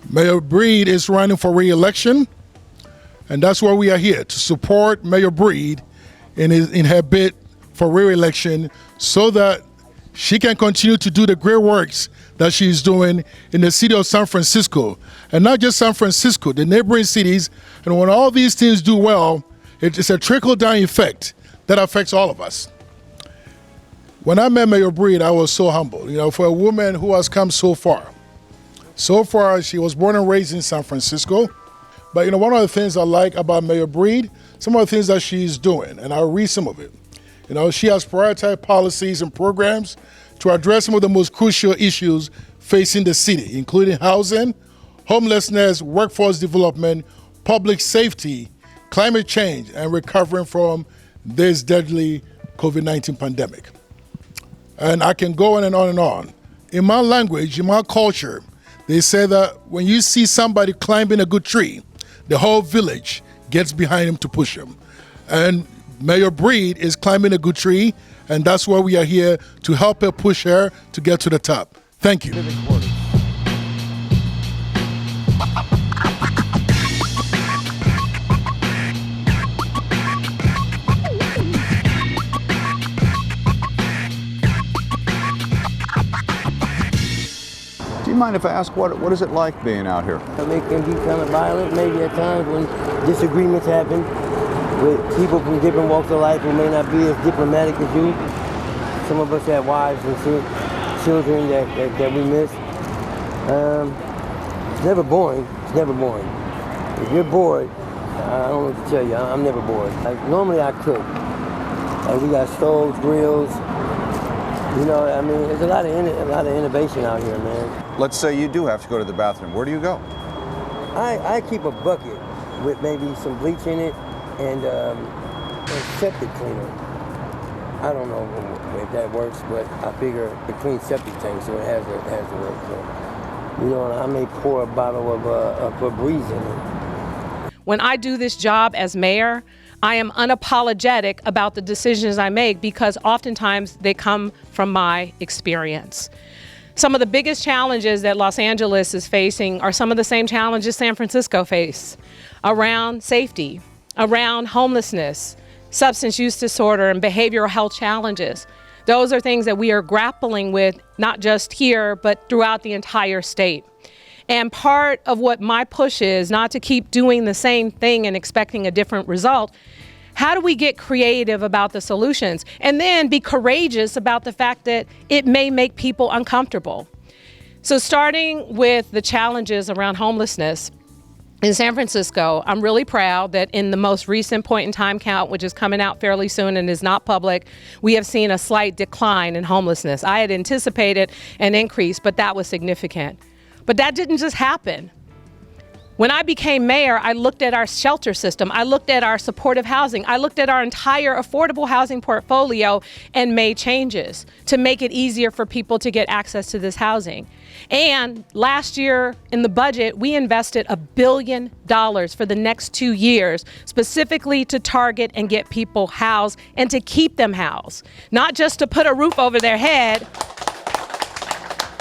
Mayor Breed is running for re-election, and that's why we are here, to support Mayor Breed in her bid for re-election so that she can continue to do the great works that she's doing in the city of San Francisco. And not just San Francisco, the neighboring cities. And when all these things do well, it's a trickle-down effect that affects all of us. When I met Mayor Breed, I was so humbled, for a woman who has come so far. So far, she was born and raised in San Francisco. But one of the things I like about Mayor Breed, some of the things that she's doing, and I'll read some of it. She has prioritized policies and programs to address some of the most crucial issues facing the city, including housing, homelessness, workforce development, public safety, climate change, and recovering from this deadly COVID-19 pandemic. And I can go on and on and on. In my language, in my culture, they say that when you see somebody climbing a good tree, the whole village gets behind him to push him. And Mayor Breed is climbing a good tree, and that's why we are here, to help her push her to get to the top. Thank you. Do you mind if I ask what is it like being out here? It can be kind of violent, maybe at times when disagreements happen with people from different walks of life who may not be as diplomatic as you. Some of us have wives and children that we miss. It's never boring. It's never boring. If you're bored, I don't know what to tell you. I'm never bored. Normally I cook. We got stoves, grills. There's a lot of innovation out here, man. Let's say you do have to go to the bathroom. Where do you go? I keep a bucket with maybe some bleach in it and a septic cleaner. I don't know if that works, but I figure between septic tanks, so it has to work. So, I may pour a bottle of Febreze in it. When I do this job as mayor, I am unapologetic about the decisions I make because oftentimes they come from my experience. Some of the biggest challenges that Los Angeles is facing are some of the same challenges San Francisco face around safety, around homelessness, substance use disorder, and behavioral health challenges. Those are things that we are grappling with, not just here, but throughout the entire state. And part of what my push is not to keep doing the same thing and expecting a different result. How do we get creative about the solutions and then be courageous about the fact that it may make people uncomfortable? So starting with the challenges around homelessness, in San Francisco, I'm really proud that in the most recent point in time count, which is coming out fairly soon and is not public, we have seen a slight decline in homelessness. I had anticipated an increase, but that was significant. But that didn't just happen. When I became mayor, I looked at our shelter system. I looked at our supportive housing. I looked at our entire affordable housing portfolio and made changes to make it easier for people to get access to this housing. And last year in the budget, we invested $1 billion for the next 2 years, specifically to target and get people housed and to keep them housed. Not just to put a roof over their head,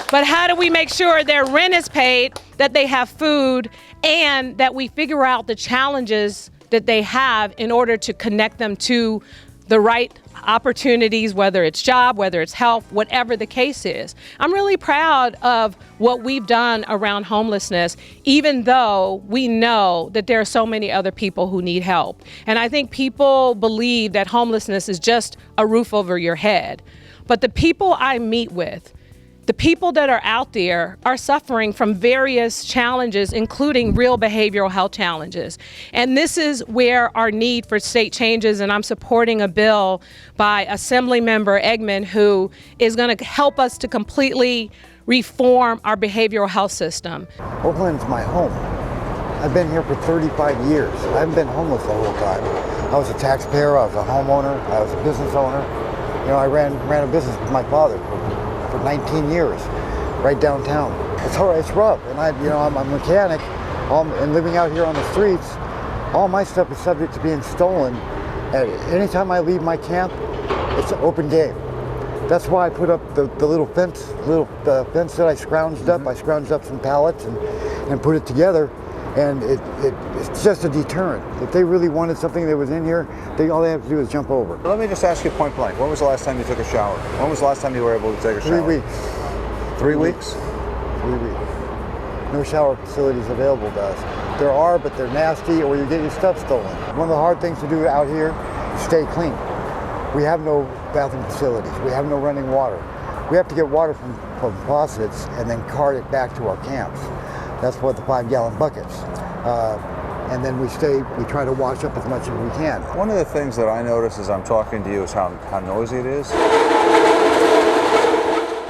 but how do we make sure their rent is paid, that they have food, and that we figure out the challenges that they have in order to connect them to the right opportunities, whether it's job, whether it's health, whatever the case is. I'm really proud of what we've done around homelessness, even though we know that there are so many other people who need help. And I think people believe that homelessness is just a roof over your head. But the people I meet with, the people that are out there are suffering from various challenges, including real behavioral health challenges. And this is where our need for state changes, and I'm supporting a bill by Assemblymember Eggman, who is going to help us to completely reform our behavioral health system. Oakland's my home. I've been here for 35 years. I haven't been homeless the whole time. I was a taxpayer, I was a homeowner, I was a business owner. I ran a business with my father for 19 years, right downtown. It's hard, it's rough, and I'm a mechanic, and living out here on the streets, all my stuff is subject to being stolen. And anytime I leave my camp, it's an open game. That's why I put up the little fence that I scrounged up. I scrounged up some pallets, and and put it together. And it's just a deterrent. If they really wanted something that was in here, all they have to do is jump over. Let me just ask you point blank. When was the last time you took a shower? When was the last time you were able to take a shower? 3 weeks. 3 weeks? 3 weeks. No shower facilities available to us. There are, but they're nasty, or you get your stuff stolen. One of the hard things to do out here is stay clean. We have no bathroom facilities. We have no running water. We have to get water from faucets and then cart it back to our camps. That's what the 5-gallon buckets. And then we try to wash up as much as we can. One of the things that I notice as I'm talking to you is how noisy it is.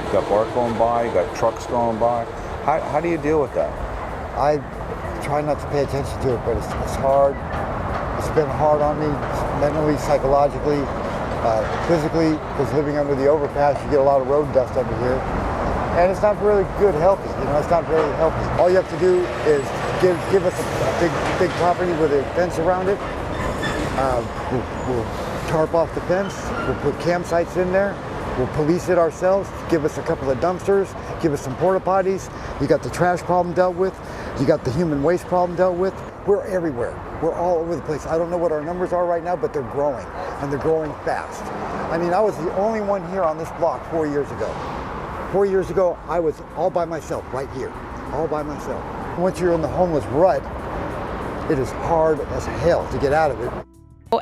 You've got BART going by, you've got trucks going by. How do you deal with that? I try not to pay attention to it, but it's hard. It's been hard on me, mentally, psychologically, physically, because living under the overpass, you get a lot of road dust under here. And it's not really good, healthy. It's not very healthy. All you have to do is give us a big property with a fence around it. We'll tarp off the fence. We'll put campsites in there. We'll police it ourselves. Give us a couple of dumpsters. Give us some porta potties. You got the trash problem dealt with. You got the human waste problem dealt with. We're everywhere. We're all over the place. I don't know what our numbers are right now, but they're growing, and they're growing fast. I mean, I was the only one here on this block 4 years ago. 4 years ago, I was all by myself right here, all by myself. Once you're in the homeless rut, it is hard as hell to get out of it.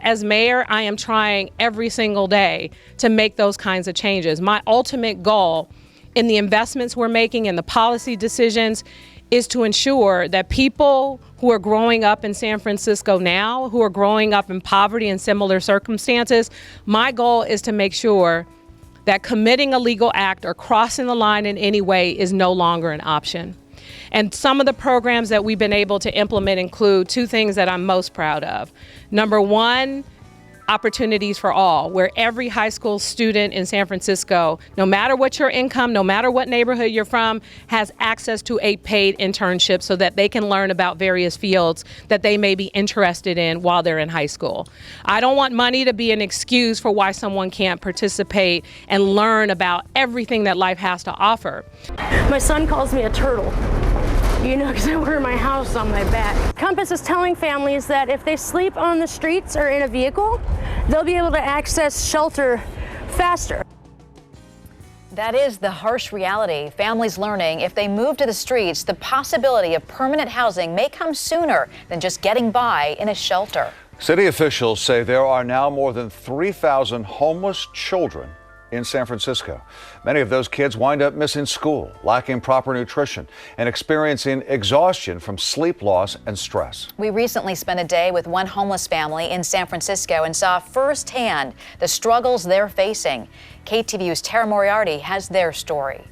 As mayor, I am trying every single day to make those kinds of changes. My ultimate goal in the investments we're making and the policy decisions is to ensure that people who are growing up in San Francisco now, who are growing up in poverty and similar circumstances, my goal is to make sure that committing a legal act or crossing the line in any way is no longer an option. And some of the programs that we've been able to implement include two things that I'm most proud of. Number one, opportunities for all, where every high school student in San Francisco, no matter what your income, no matter what neighborhood you're from, has access to a paid internship so that they can learn about various fields that they may be interested in while they're in high school. I don't want money to be an excuse for why someone can't participate and learn about everything that life has to offer. My son calls me a turtle. Because I wear my house on my back. Compass is telling families that if they sleep on the streets or in a vehicle, they'll be able to access shelter faster. That is the harsh reality. Families learning if they move to the streets, the possibility of permanent housing may come sooner than just getting by in a shelter. City officials say there are now more than 3,000 homeless children in San Francisco. Many of those kids wind up missing school, lacking proper nutrition, and experiencing exhaustion from sleep loss and stress. We recently spent a day with one homeless family in San Francisco and saw firsthand the struggles they're facing. KTVU's Tara Moriarty has their story.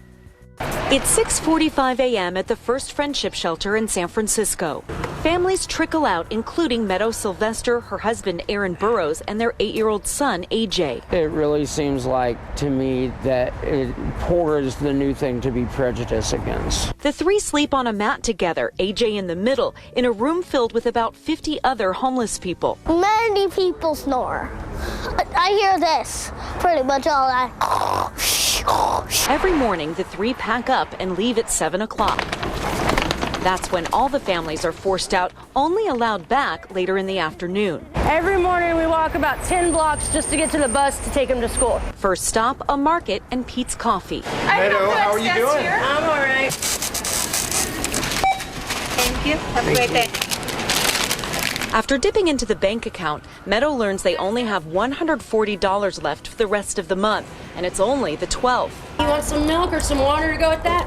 It's 6:45 a.m. at the First Friendship Shelter in San Francisco. Families trickle out, including Meadow Sylvester, her husband Aaron Burrows, and their 8-year-old son AJ. It really seems like to me that poor is the new thing to be prejudiced against. The three sleep on a mat together, AJ in the middle, in a room filled with about 50 other homeless people. Many people snore. I hear this pretty much all night. Every morning, the three pack up and leave at 7 o'clock. That's when all the families are forced out, only allowed back later in the afternoon. Every morning we walk about 10 blocks just to get to the bus to take them to school. First stop, a market and Pete's Coffee. Meadow, how are you doing? Here. I'm all right. Thank you. Have a great day. After dipping into the bank account, Meadow learns they only have $140 left for the rest of the month, and it's only the 12th. You want some milk or some water to go with that?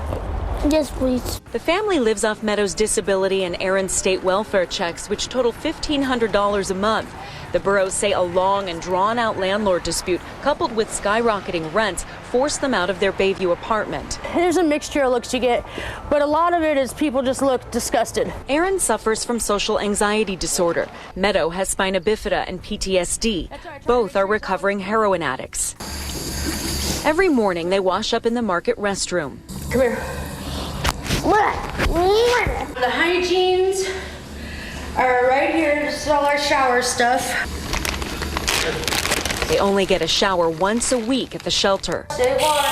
Yes, please. The family lives off Meadow's disability and Aaron's state welfare checks, which total $1,500 a month. The Burrows say a long and drawn-out landlord dispute, coupled with skyrocketing rents, forced them out of their Bayview apartment. There's a mixture of looks you get, but a lot of it is people just look disgusted. Aaron suffers from social anxiety disorder. Meadow has spina bifida and PTSD. Both are recovering heroin addicts. Every morning, they wash up in the market restroom. Come here. The hygienes are right here. This is all our shower stuff. They only get a shower once a week at the shelter. Save water.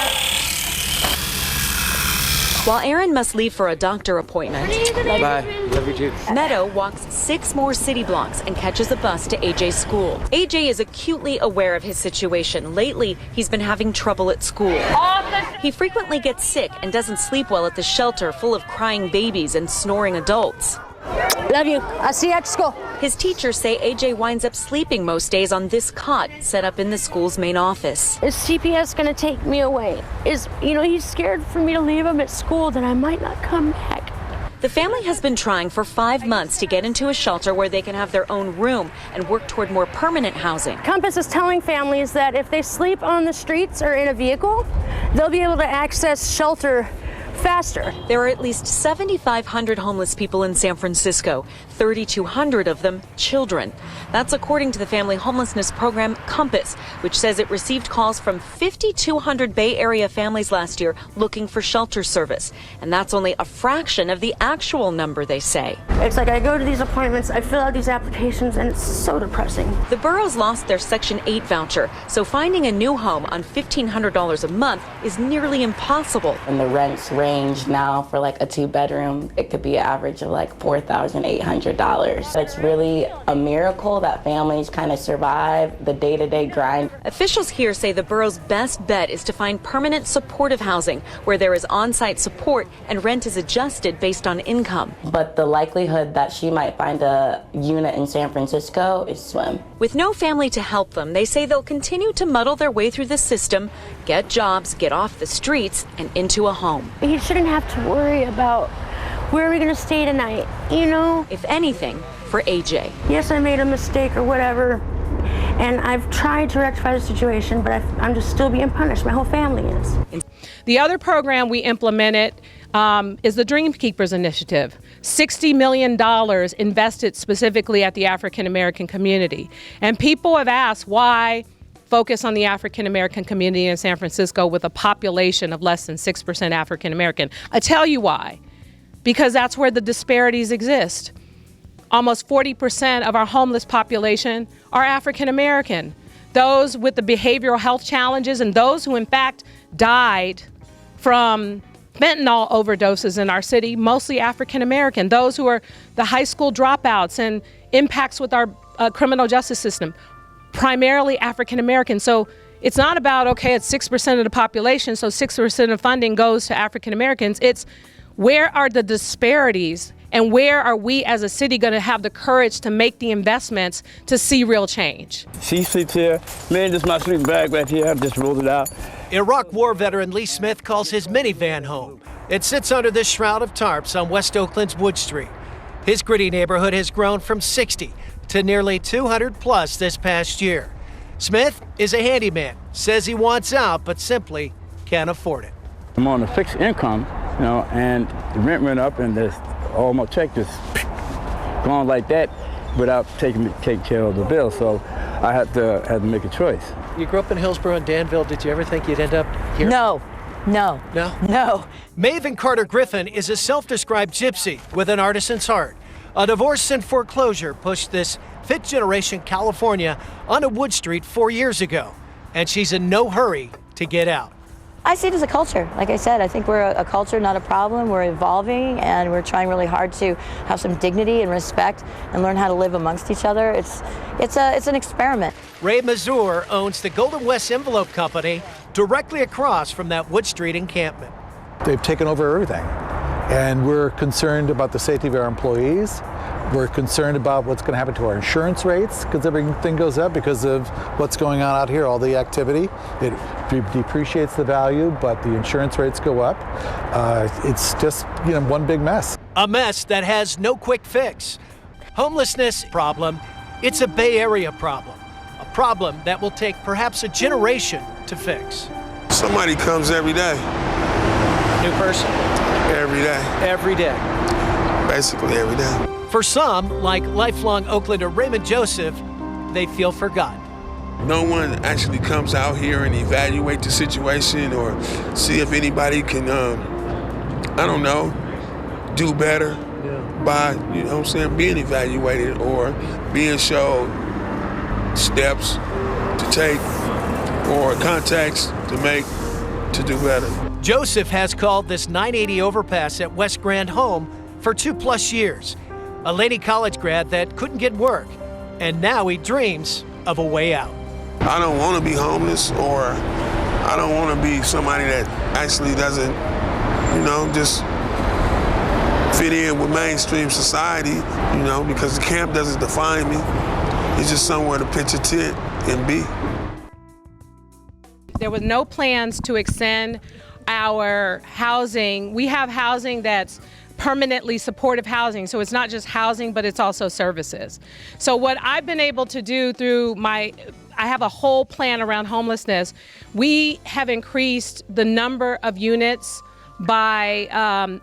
While Aaron must leave for a doctor appointment, Bye. Love you too. Meadow walks 6 more city blocks and catches a bus to AJ's school. AJ is acutely aware of his situation. Lately, he's been having trouble at school. He frequently gets sick and doesn't sleep well at the shelter full of crying babies and snoring adults. Love you. I'll see you at school. His teachers say AJ winds up sleeping most days on this cot set up in the school's main office. Is CPS going to take me away? He's scared for me to leave him at school, that I might not come back. The family has been trying for 5 months to get into a shelter where they can have their own room and work toward more permanent housing. Compass is telling families that if they sleep on the streets or in a vehicle, they'll be able to access shelter faster. There are at least 7,500 homeless people in San Francisco, 3,200 of them children. That's according to the family homelessness program Compass, which says it received calls from 5,200 Bay Area families last year looking for shelter service. And that's only a fraction of the actual number, they say. It's like I go to these appointments, I fill out these applications, and it's so depressing. The boroughs lost their Section 8 voucher, so finding a new home on $1,500 a month is nearly impossible. And the rents range now for like a 2-bedroom, it could be an average of like $4,800. It's really a miracle that families kind of survive the day-to-day grind. Officials here say the borough's best bet is to find permanent supportive housing where there is on-site support and rent is adjusted based on income. But the likelihood that she might find a unit in San Francisco is slim. With no family to help them, they say they'll continue to muddle their way through the system, get jobs, get off the streets, and into a home. He shouldn't have to worry about where are we going to stay tonight, If anything, for AJ. Yes, I made a mistake or whatever, and I've tried to rectify the situation, but I'm just still being punished. My whole family is. The other program we implemented is the Dream Keepers Initiative. $60 million invested specifically at the African American community. And people have asked why focus on the African American community in San Francisco with a population of less than 6% African American. I tell you why. Because that's where the disparities exist. Almost 40% of our homeless population are African American. Those with the behavioral health challenges and those who in fact died from fentanyl overdoses in our city, mostly African American. Those who are the high school dropouts and impacts with our criminal justice system, primarily African American. So it's not about, okay, it's 6% of the population, so 6% of funding goes to African Americans. It's where are the disparities and where are we as a city going to have the courage to make the investments to see real change? She sleeps here. Man, this is my sleeping bag right here. I just rolled it out. Iraq War veteran Lee Smith calls his minivan home. It sits under this shroud of tarps on West Oakland's Wood Street. His gritty neighborhood has grown from 60 to nearly 200 plus this past year. Smith is a handyman, says he wants out, but simply can't afford it. I'm on a fixed income, and the rent went up, and all my check just gone like that without taking care of the bill. So I had to make a choice. You grew up in Hillsborough and Danville. Did you ever think you'd end up here? No. Maven Carter Griffin is a self-described gypsy with an artisan's heart. A divorce and foreclosure pushed this fifth-generation California onto Wood Street 4 years ago, and she's in no hurry to get out. I see it as a culture. Like I said, I think we're a culture, not a problem. We're evolving, and we're trying really hard to have some dignity and respect and learn how to live amongst each other. It's an experiment. Ray Mazur owns the Golden West Envelope Company directly across from that Wood Street encampment. They've taken over everything, and we're concerned about the safety of our employees. We're concerned about what's going to happen to our insurance rates because everything goes up because of what's going on out here, all the activity. It depreciates the value, but the insurance rates go up. It's just, one big mess. A mess that has no quick fix. Homelessness problem, it's a Bay Area problem. A problem that will take perhaps a generation to fix. Somebody comes every day. New person? Every day. Every day. Basically every day. For some, like lifelong Oaklander Raymond Joseph, they feel forgotten. No one actually comes out here and evaluate the situation or see if anybody can, do better by, being evaluated or being shown steps to take or contacts to make to do better. Joseph has called this 980 overpass at West Grand home for 2+ years. A Laney College grad that couldn't get work, and now he dreams of a way out. I don't want to be homeless, or I don't want to be somebody that actually doesn't, just fit in with mainstream society, because the camp doesn't define me. It's just somewhere to pitch a tent and be. There was no plans to extend our housing. We have housing that's permanently supportive housing. So it's not just housing, but it's also services. So what I've been able to do through I have a whole plan around homelessness. We have increased the number of units by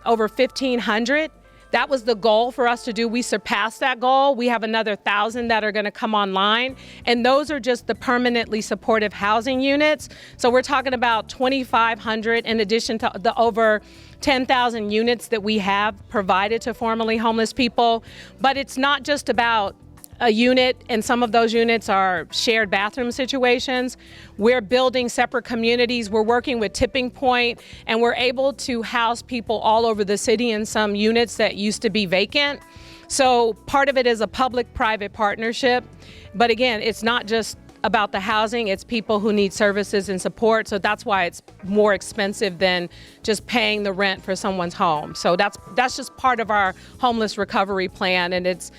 over 1,500. That was the goal for us to do. We surpassed that goal. We have another 1,000 that are going to come online. And those are just the permanently supportive housing units. So we're talking about 2,500 in addition to the over 10,000 units that we have provided to formerly homeless people. But it's not just about a unit, and some of those units are shared bathroom situations. We're building separate communities. We're working with Tipping Point, and we're able to house people all over the city in some units that used to be vacant. So part of it is a public-private partnership. But again, it's not just about the housing, it's people who need services and support. So that's why it's more expensive than just paying the rent for someone's home. So that's just part of our homeless recovery plan. And it's,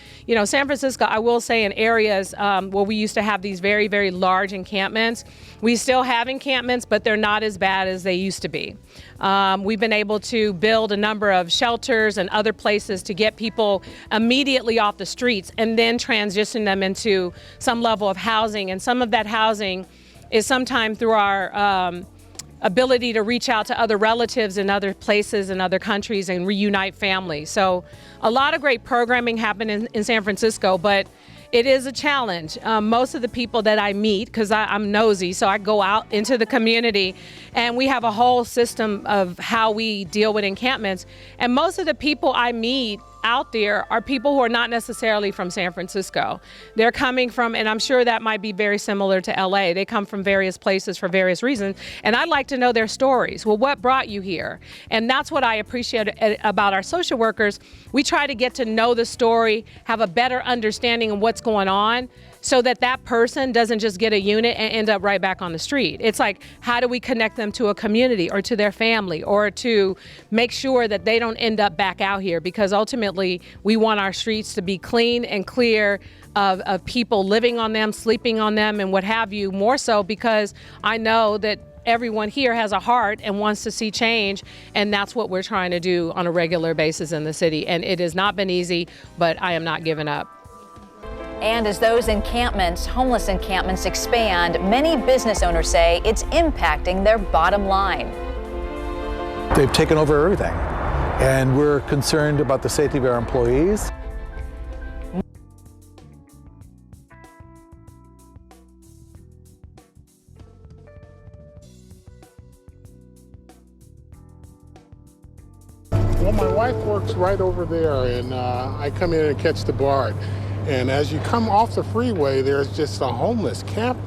San Francisco, I will say, in areas where we used to have these very, very large encampments, we still have encampments, but they're not as bad as they used to be. We've been able to build a number of shelters and other places to get people immediately off the streets and then transition them into some level of housing. And some of that housing is sometimes through our ability to reach out to other relatives in other places and other countries and reunite families. So a lot of great programming happened in San Francisco, but it is a challenge. Most of the people that I meet, because I'm nosy, so I go out into the community, and we have a whole system of how we deal with encampments. And most of the people I meet out there are people who are not necessarily from San Francisco. They're coming from, and I'm sure that might be very similar to LA. They come from various places for various reasons, and I'd like to know their stories. Well, what brought you here? And that's what I appreciate about our social workers. We try to get to know the story, have a better understanding of what's going on, so that that person doesn't just get a unit and end up right back on the street. It's like, how do we connect them to a community or to their family, or to make sure that they don't end up back out here? Because ultimately, we want our streets to be clean and clear of people living on them, sleeping on them, and what have you, more so because I know that everyone here has a heart and wants to see change, and that's what we're trying to do on a regular basis in the city. And it has not been easy, but I am not giving up. And as those encampments, homeless encampments, expand, many business owners say it's impacting their bottom line. They've taken over everything, and we're concerned about the safety of our employees. Well, my wife works right over there, and I come in and catch the BART. And as you come off the freeway, there's just a homeless camp.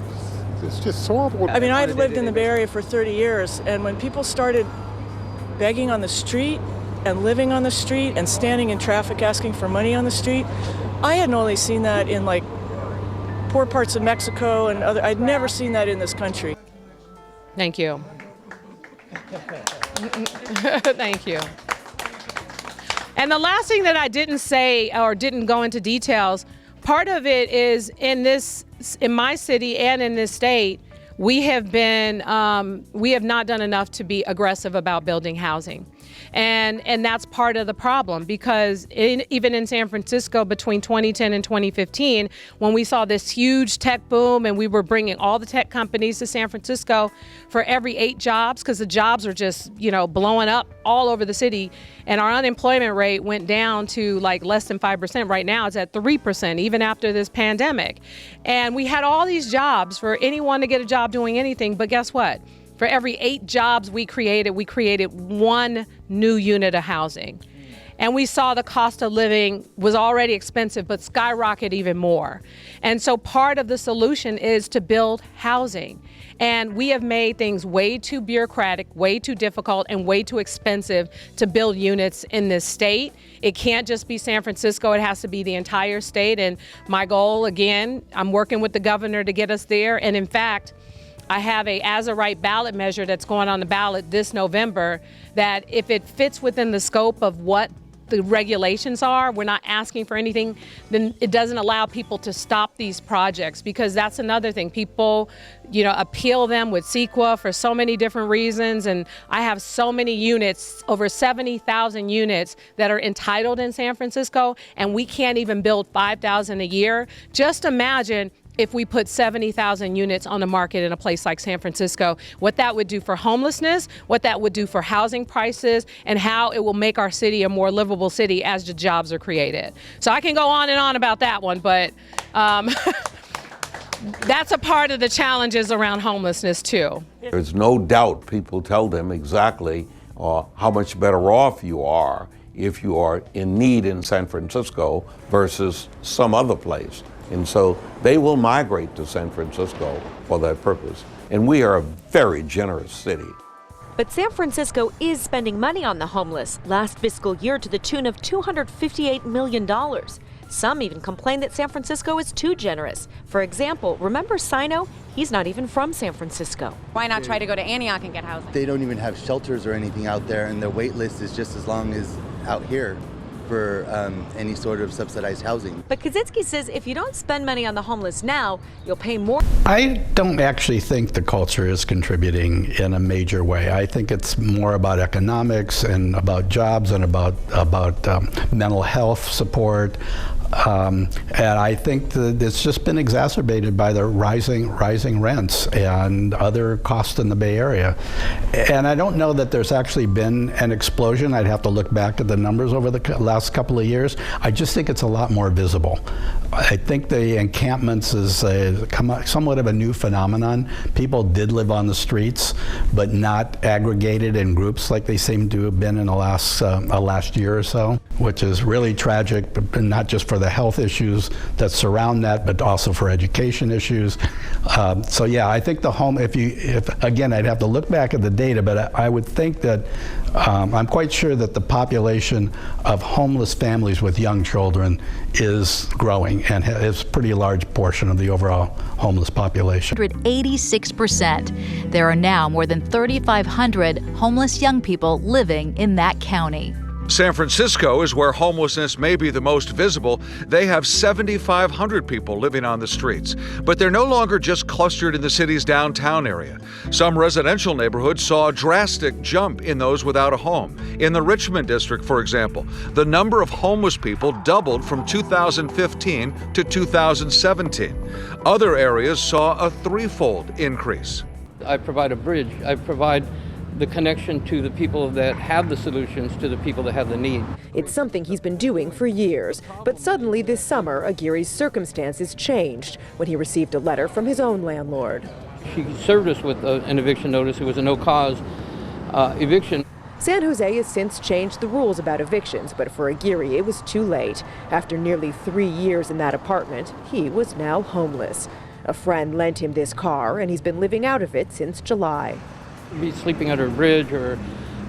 It's just horrible. I mean, I've lived in the Bay Area for 30 years, and when people started begging on the street and living on the street and standing in traffic asking for money on the street, I had only seen that in like poor parts of Mexico and other. I'd never seen that in this country. Thank you. Thank you. And the last thing that I didn't say or didn't go into details, part of it is in my city and in this state, we have not done enough to be aggressive about building housing. And that's part of the problem, because even in San Francisco between 2010 and 2015, when we saw this huge tech boom and we were bringing all the tech companies to San Francisco, for every 8 jobs, because the jobs are just, blowing up all over the city, and our unemployment rate went down to like less than 5%. Right now it's at 3%, even after this pandemic. And we had all these jobs for anyone to get a job doing anything, but guess what? For every 8 jobs we created 1 new unit of housing. And we saw the cost of living was already expensive, but skyrocket even more. And so part of the solution is to build housing. And we have made things way too bureaucratic, way too difficult, and way too expensive to build units in this state. It can't just be San Francisco, it has to be the entire state. And my goal, again, I'm working with the governor to get us there. And in fact, I have a as-of-right ballot measure that's going on the ballot this November that if it fits within the scope of what the regulations are, we're not asking for anything, then it doesn't allow people to stop these projects, because that's another thing. People, appeal them with CEQA for so many different reasons, and I have so many units, over 70,000 units that are entitled in San Francisco, and we can't even build 5,000 a year. Just imagine if we put 70,000 units on the market in a place like San Francisco, what that would do for homelessness, what that would do for housing prices, and how it will make our city a more livable city as the jobs are created. So I can go on and on about that one, but that's a part of the challenges around homelessness too. There's no doubt people tell them exactly how much better off you are if you are in need in San Francisco versus some other place. And so they will migrate to San Francisco for that purpose. And we are a very generous city. But San Francisco is spending money on the homeless last fiscal year to the tune of $258 million. Some even complain that San Francisco is too generous. For example, remember Sino? He's not even from San Francisco. Why not try to go to Antioch and get housing? They don't even have shelters or anything out there, and their wait list is just as long as out here for any sort of subsidized housing. But Kaczynski says if you don't spend money on the homeless now, you'll pay more. I don't actually think the culture is contributing in a major way. I think it's more about economics and about jobs and about mental health support. And I think that it's just been exacerbated by the rising rents and other costs in the Bay Area. And I don't know that there's actually been an explosion. I'd have to look back at the numbers over the last couple of years. I just think it's a lot more visible. I think the encampments is somewhat of a new phenomenon. People did live on the streets, but not aggregated in groups like they seem to have been in the last year or so, which is really tragic, but not just for the health issues that surround that, but also for education issues. So yeah, I think the home, if again, I'd have to look back at the data, but I would think that I'm quite sure that the population of homeless families with young children is growing and is a pretty large portion of the overall homeless population. 86%. There are now more than 3,500 homeless young people living in that county. San Francisco is where homelessness may be the most visible. They have 7,500 people living on the streets, but they're no longer just clustered in the city's downtown area. Some residential neighborhoods saw a drastic jump in those without a home. In the Richmond district, for example, the number of homeless people doubled from 2015 to 2017. Other areas saw a threefold increase. I provide a bridge. I provide the connection to the people that have the solutions to the people that have the need. It's something he's been doing for years, but suddenly this summer, Aguirre's circumstances changed when he received a letter from his own landlord. She served us with an eviction notice. It was a no-cause eviction. San Jose has since changed the rules about evictions, but for Aguirre, it was too late. After nearly 3 years in that apartment, he was now homeless. A friend lent him this car, and he's been living out of it since July. Be sleeping under a bridge or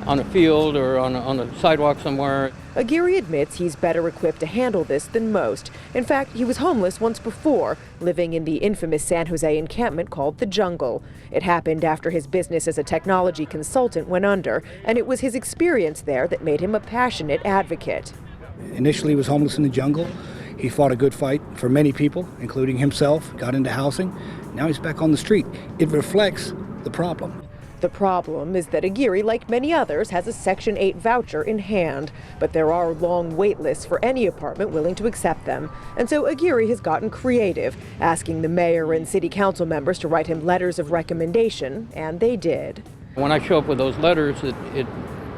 on a field or on a sidewalk somewhere. Aguirre admits he's better equipped to handle this than most. In fact, he was homeless once before, living in the infamous San Jose encampment called the Jungle. It happened after his business as a technology consultant went under, and it was his experience there that made him a passionate advocate. Initially, he was homeless in the jungle. He fought a good fight for many people, including himself, got into housing. Now he's back on the street. It reflects the problem. The problem is that Aguirre, like many others, has a Section 8 voucher in hand, but there are long wait lists for any apartment willing to accept them. And so Aguirre has gotten creative, asking the mayor and city council members to write him letters of recommendation, and they did. When I show up with those letters, it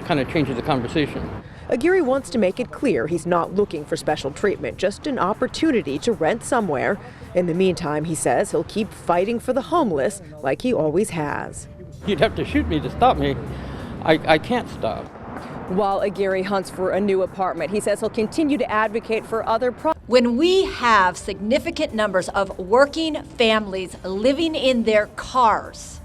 kind of changes the conversation. Aguirre wants to make it clear he's not looking for special treatment, just an opportunity to rent somewhere. In the meantime, he says he'll keep fighting for the homeless like he always has. You'd have to shoot me to stop me. I can't stop. while Aguirre hunts for a new apartment. He says he'll continue to advocate for other When we have significant numbers of working families living in their cars,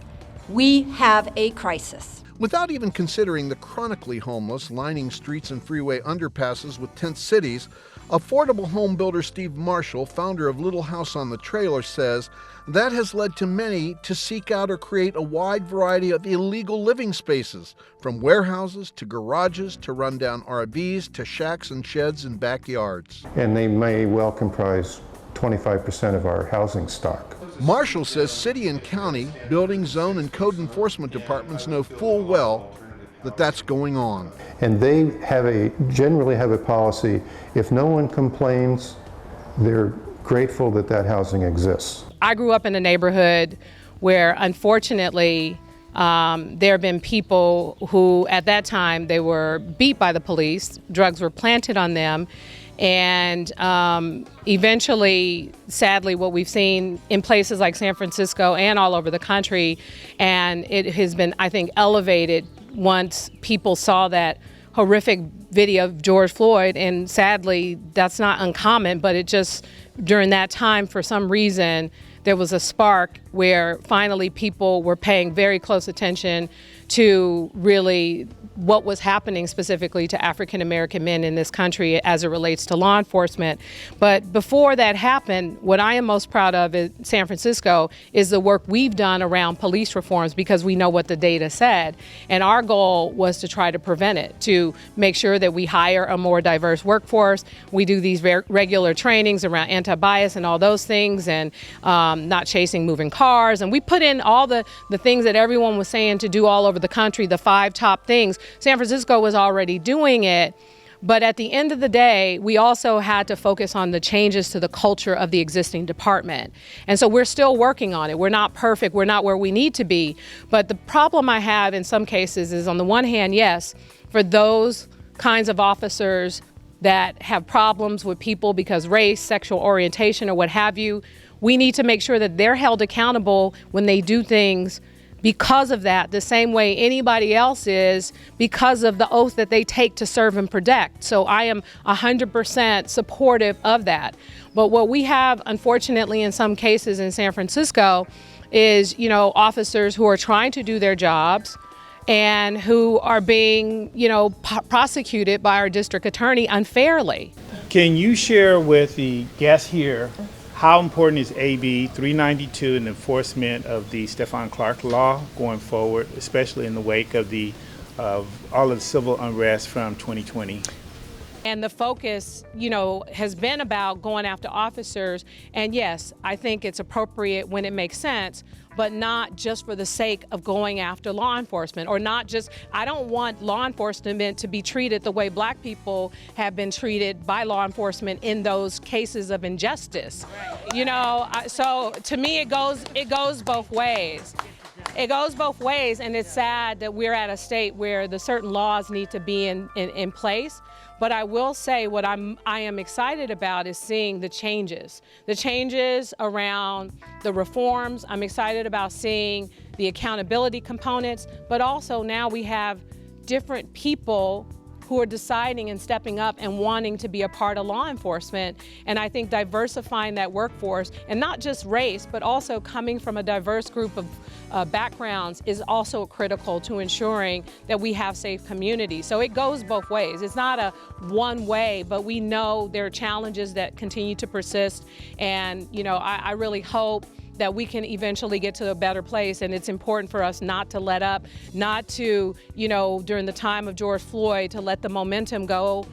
we have a crisis. Without even considering the chronically homeless lining streets and freeway underpasses with tent cities, affordable home builder Steve Marshall, founder of Little House on the Trailer, says that has led to many to seek out or create a wide variety of illegal living spaces, from warehouses to garages to rundown RVs to shacks and sheds and backyards. And they may well comprise 25% of our housing stock. Marshall says city and county, building, zone, and code enforcement departments know full well that that's going on. And they generally have a policy, if no one complains, they're grateful that that housing exists. I grew up in a neighborhood where, unfortunately, there have been people who, at that time, they were beat by the police, drugs were planted on them, and eventually, sadly, what we've seen in places like San Francisco and all over the country, and it has been, I think, elevated once people saw that horrific video of George Floyd, and sadly, that's not uncommon, but it just, during that time, for some reason, there was a spark where finally people were paying very close attention to really what was happening specifically to African American men in this country as it relates to law enforcement. But before that happened, what I am most proud of in San Francisco is the work we've done around police reforms, because we know what the data said. And our goal was to try to prevent it, to make sure that we hire a more diverse workforce. We do these regular trainings around anti-bias and all those things, and not chasing moving cars. And we put in all the things that everyone was saying to do all over the country, the 5 top things. San Francisco was already doing it, but at the end of the day, we also had to focus on the changes to the culture of the existing department. And so we're still working on it. We're not perfect. We're not where we need to be. But the problem I have in some cases is, on the one hand, yes, for those kinds of officers that have problems with people because race, sexual orientation, or what have you, we need to make sure that they're held accountable when they do things because of that, the same way anybody else is, because of the oath that they take to serve and protect. So I am 100% supportive of that. But what we have, unfortunately, in some cases in San Francisco is, officers who are trying to do their jobs and who are being, prosecuted by our district attorney unfairly. Can you share with the guests here how important is AB 392 in the enforcement of the Stephon Clark law going forward, especially in the wake of all of the civil unrest from 2020? And the focus, has been about going after officers. And yes, I think it's appropriate when it makes sense, but not just for the sake of going after law enforcement, or not just, I don't want law enforcement to be treated the way Black people have been treated by law enforcement in those cases of injustice. So to me, it goes both ways. It goes both ways, and it's sad that we're at a state where the certain laws need to be in place. But I will say what I am excited about is seeing the changes around the reforms. I'm excited about seeing the accountability components, but also now we have different people who are deciding and stepping up and wanting to be a part of law enforcement. And I think diversifying that workforce, and not just race, but also coming from a diverse group of backgrounds, is also critical to ensuring that we have safe communities. So it goes both ways. It's not a one way, but we know there are challenges that continue to persist. And I really hope that we can eventually get to a better place. And it's important for us not to let up, not to, during the time of George Floyd, to let the momentum go